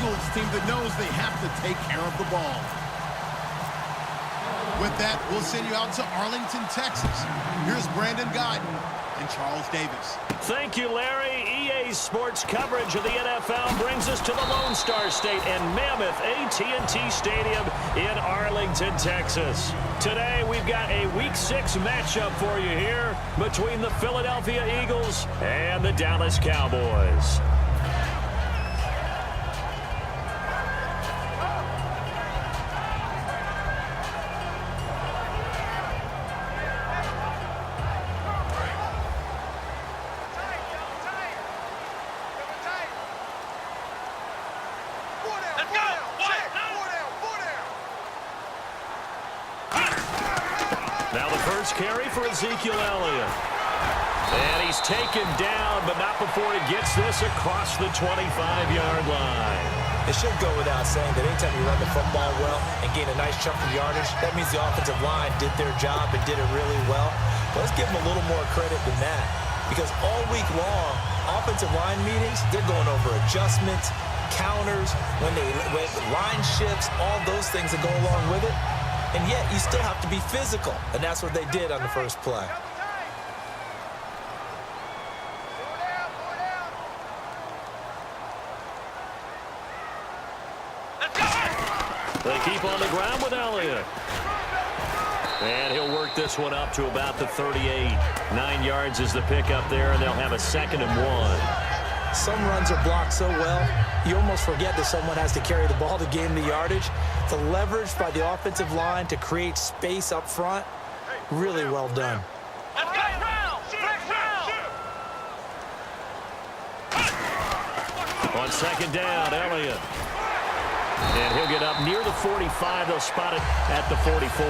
Eagles team that knows they have to take care of the ball. With that, we'll send you out to Arlington, Texas. Here's Brandon Guyton and Charles Davis. Thank you, Larry. EA Sports coverage of the NFL brings us to the Lone Star State and Mammoth AT&T Stadium in Arlington, Texas. Today, we've got a Week 6 matchup for you here between the Philadelphia Eagles and the Dallas Cowboys. Carry for Ezekiel Elliott. And he's taken down, but not before he gets this across the 25-yard line. It should go without saying that anytime you run the football well and gain a nice chunk of yardage, that means the offensive line did their job and did it really well. But let's give them a little more credit than that, because all week long, offensive line meetings, they're going over adjustments, counters, when line shifts, all those things that go along with it. And yet, you still have to be physical. And that's what they did on the first play. They keep on the ground with Elliott. And he'll work this one up to about the 38. 9 yards is the pickup there, and they'll have a 2nd and 1. Some runs are blocked so well, you almost forget that someone has to carry the ball to gain the yardage. The leverage by the offensive line to create space up front, really well done. On 2nd down, Elliott. And he'll get up near the 45. They'll spot it at the 44.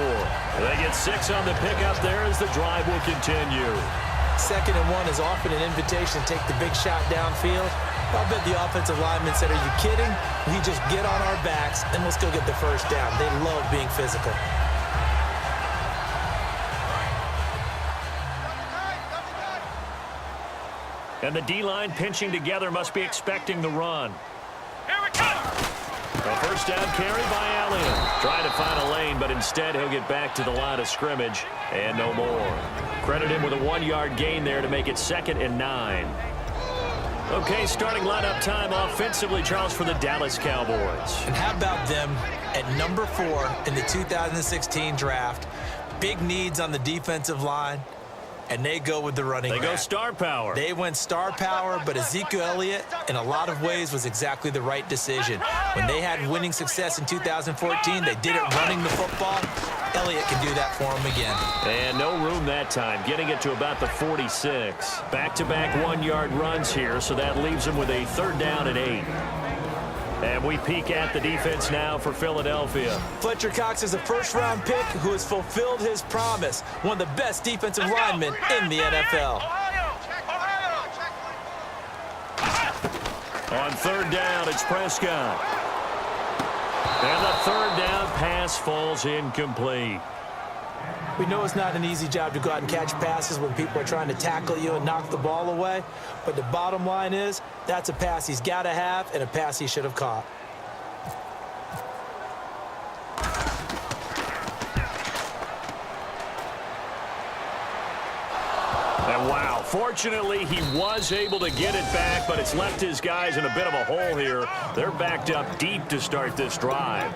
They get 6 on the pickup there as the drive will continue. 2nd and 1 is often an invitation to take the big shot downfield. I'll bet the offensive lineman said, are you kidding? We just get on our backs and we'll still get the first down. They love being physical. And the D-line pinching together must be expecting the run. Here we go! A first down carry by Elliott. Trying to find a lane, but instead he'll get back to the line of scrimmage and no more. Credit him with a 1-yard gain there to make it 2nd and 9. Okay, starting lineup time offensively, Charles, for the Dallas Cowboys. And how about them at number 4 in the 2016 draft? Big needs on the defensive line, and they go with the running back. They go star power. They went star power, but Ezekiel Elliott, in a lot of ways, was exactly the right decision. When they had winning success in 2014, they did it running the football. Elliott can do that for him again. And no room that time, getting it to about the 46. Back-to-back 1-yard runs here, so that leaves them with a 3rd down and 8. And we peek at the defense now for Philadelphia. Fletcher Cox is a first-round pick who has fulfilled his promise. One of the best defensive linemen in the NFL. On 3rd down, it's Prescott. And the 3rd down pass falls incomplete. We know it's not an easy job to go out and catch passes when people are trying to tackle you and knock the ball away. But the bottom line is, that's a pass he's got to have and a pass he should have caught. And wow, fortunately, he was able to get it back, but it's left his guys in a bit of a hole here. They're backed up deep to start this drive.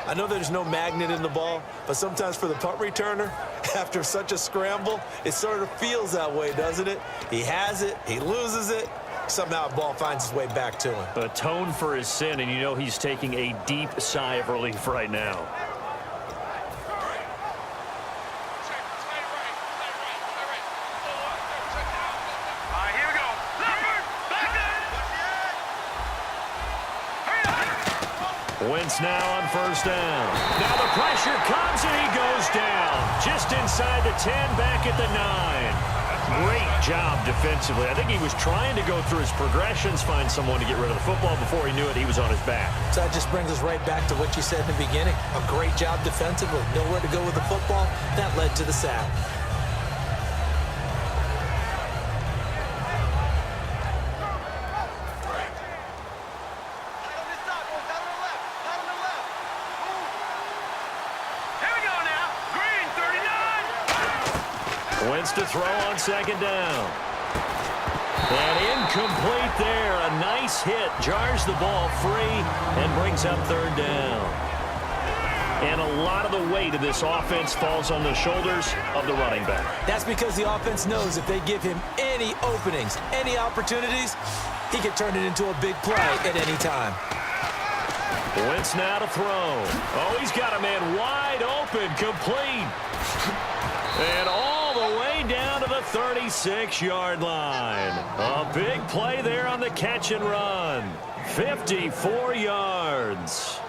I know there's no magnet in the ball, but sometimes for the punt returner, after such a scramble, it sort of feels that way, doesn't it? He has it, he loses it, somehow the ball finds its way back to him. Atone for his sin, and you know he's taking a deep sigh of relief right now. Wentz now on 1st down. Now the pressure comes and he goes down. Just inside the 10, back at the 9. Great job defensively. I think he was trying to go through his progressions, find someone to get rid of the football. Before he knew it, he was on his back. So that just brings us right back to what you said in the beginning. A great job defensively. Nowhere to go with the football. That led to the sack. Wentz to throw on second down. And incomplete there. A nice hit. Jars the ball free and brings up third down. And a lot of the weight of this offense falls on the shoulders of the running back. That's because the offense knows if they give him any openings, any opportunities, he can turn it into a big play at any time. Wentz now to throw. Oh, he's got a man wide open, complete. And all the way down to the 36-yard line. A big play there on the catch and run. 54 yards.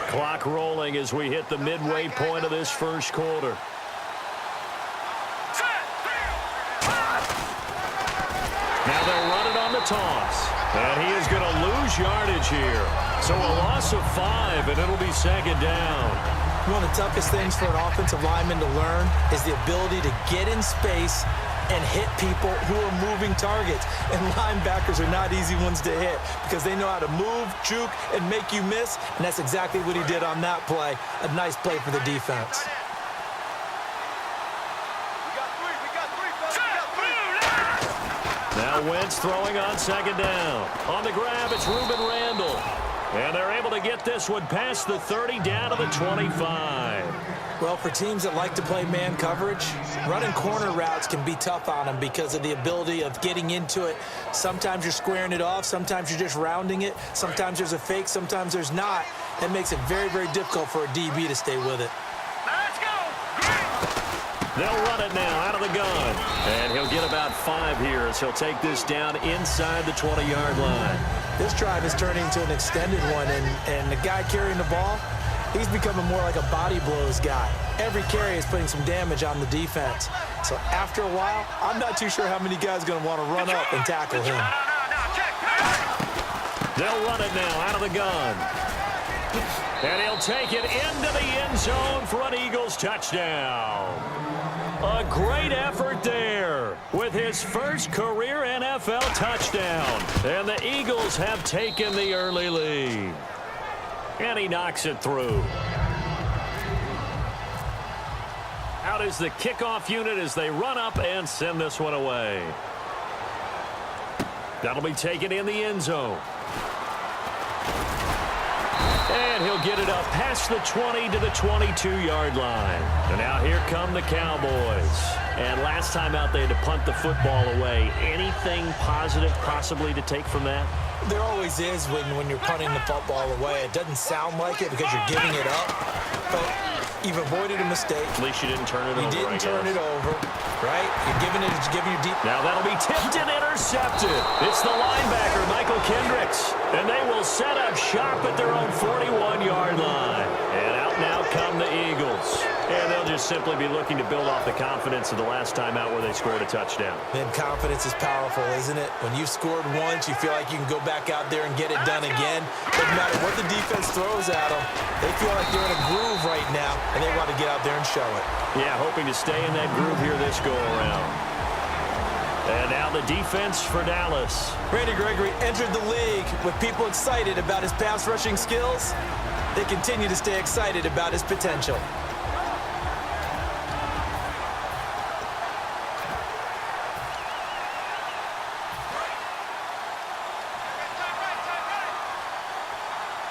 Clock rolling as we hit the midway point of this first quarter. Now they'll run it on the toss. And he is going to lose yardage here. So a loss of 5, and it'll be second down. One of the toughest things for an offensive lineman to learn is the ability to get in space and hit people who are moving targets. And linebackers are not easy ones to hit because they know how to move, juke, and make you miss. And that's exactly what he did on that play. A nice play for the defense. Now Wentz throwing on second down. On the grab, it's Ruben Randall. And they're able to get this one past the 30 down to the 25. Well, for teams that like to play man coverage, running corner routes can be tough on them because of the ability of getting into it. Sometimes you're squaring it off. Sometimes you're just rounding it. Sometimes there's a fake. Sometimes there's not. That makes it very, very difficult for a DB to stay with it. Let's go! They'll run it now out of the gun. And he'll get about 5 here as he'll take this down inside the 20-yard line. This drive is turning into an extended one, and the guy carrying the ball, he's becoming more like a body blows guy. Every carry is putting some damage on the defense. So after a while, I'm not too sure how many guys are going to want to run up and tackle him. They'll run it now out of the gun. And he'll take it into the end zone for an Eagles touchdown. A great effort there with his first career NFL touchdown. And the Eagles have taken the early lead. And he knocks it through. Out is the kickoff unit as they run up and send this one away. That'll be taken in the end zone. And he'll get it up past the 20 to the 22-yard line. And now here come the Cowboys. And last time out they had to punt the football away. Anything positive possibly to take from that? There always is when you're punting the football away. It doesn't sound like it because you're giving it up. But you've avoided a mistake. At least you didn't turn it over. You didn't turn it over, right? You're giving your deep. Now that'll be tipped and intercepted. It's the linebacker, Michael Kendricks. And they will set up shop at their own 41-yard line. And out now come the Eagles. And they'll just simply be looking to build off the confidence of the last time out where they scored a touchdown. Man, confidence is powerful, isn't it? When you've scored once, you feel like you can go back out there and get it done again. Doesn't matter what the defense throws at them. They feel like they're in a groove right now, and they want to get out there and show it. Yeah, hoping to stay in that groove here this go-around. And now the defense for Dallas. Randy Gregory entered the league with people excited about his pass rushing skills. They continue to stay excited about his potential.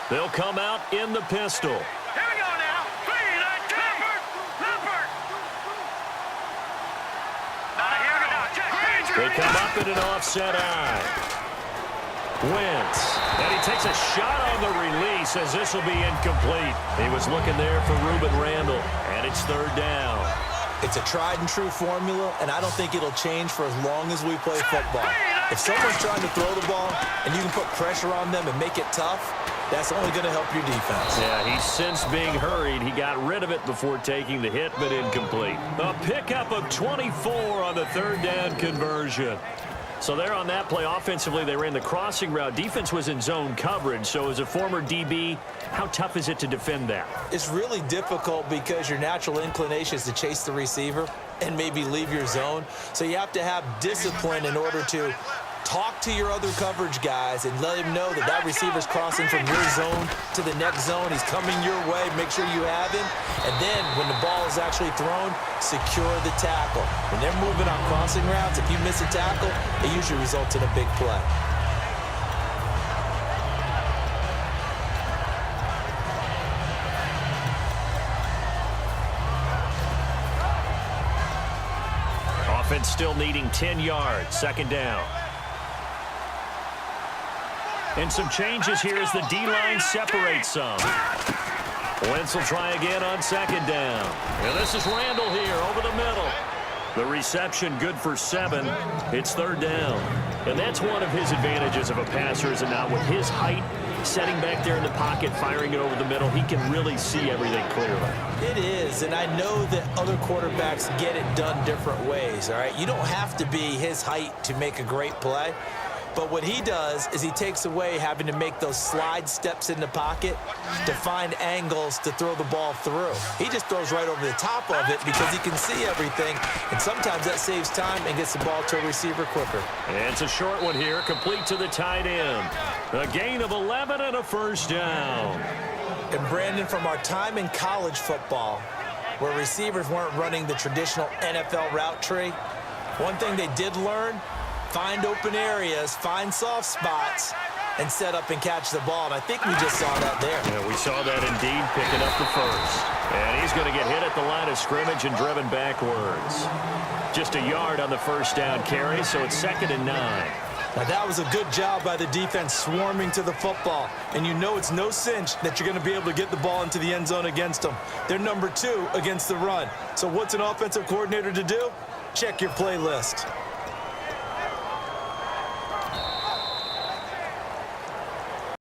They'll come out in the pistol. Here we go now. They come up in an offset eye. Wentz. And he takes a shot on the release as this will be incomplete. He was looking there for Ruben Randall. And it's third down. It's a tried and true formula, and I don't think it'll change for as long as we play football. If someone's trying to throw the ball and you can put pressure on them and make it tough, that's only going to help your defense. Yeah, he's since being hurried. He got rid of it before taking the hit, but incomplete. A pickup of 24 on the third down conversion. So there on that play, offensively, they ran the crossing route. Defense was in zone coverage. So as a former DB, how tough is it to defend that? It's really difficult because your natural inclination is to chase the receiver and maybe leave your zone. So you have to have discipline in order to Talk to your other coverage guys and let him know that that receiver's crossing from your zone to the next zone. He's coming your way. Make sure you have him. And then when the ball is actually thrown, secure the tackle. When they're moving on crossing routes, if you miss a tackle, it usually results in a big play. Offense still needing 10 yards. Second down. And some changes here as the D-line separates some. Wentz will try again on second down. And this is Randall here over the middle. The reception good for 7. It's third down. And that's one of his advantages of a passer, is it not? With his height, setting back there in the pocket, firing it over the middle, he can really see everything clearly. It is, and I know that other quarterbacks get it done different ways, all right? You don't have to be his height to make a great play. But what he does is he takes away having to make those slide steps in the pocket to find angles to throw the ball through. He just throws right over the top of it because he can see everything, and sometimes that saves time and gets the ball to a receiver quicker. And it's a short one here, complete to the tight end. A gain of 11 and a first down. And Brandon, from our time in college football, where receivers weren't running the traditional NFL route tree, one thing they did learn: find open areas, find soft spots, and set up and catch the ball. And I think we just saw that there. Yeah, we saw that indeed, picking up the first. And he's going to get hit at the line of scrimmage and driven backwards. Just a yard on the first down carry, so it's 2nd and 9. Now, that was a good job by the defense swarming to the football. And you know it's no cinch that you're going to be able to get the ball into the end zone against them. They're number 2 against the run. So what's an offensive coordinator to do? Check your playlist.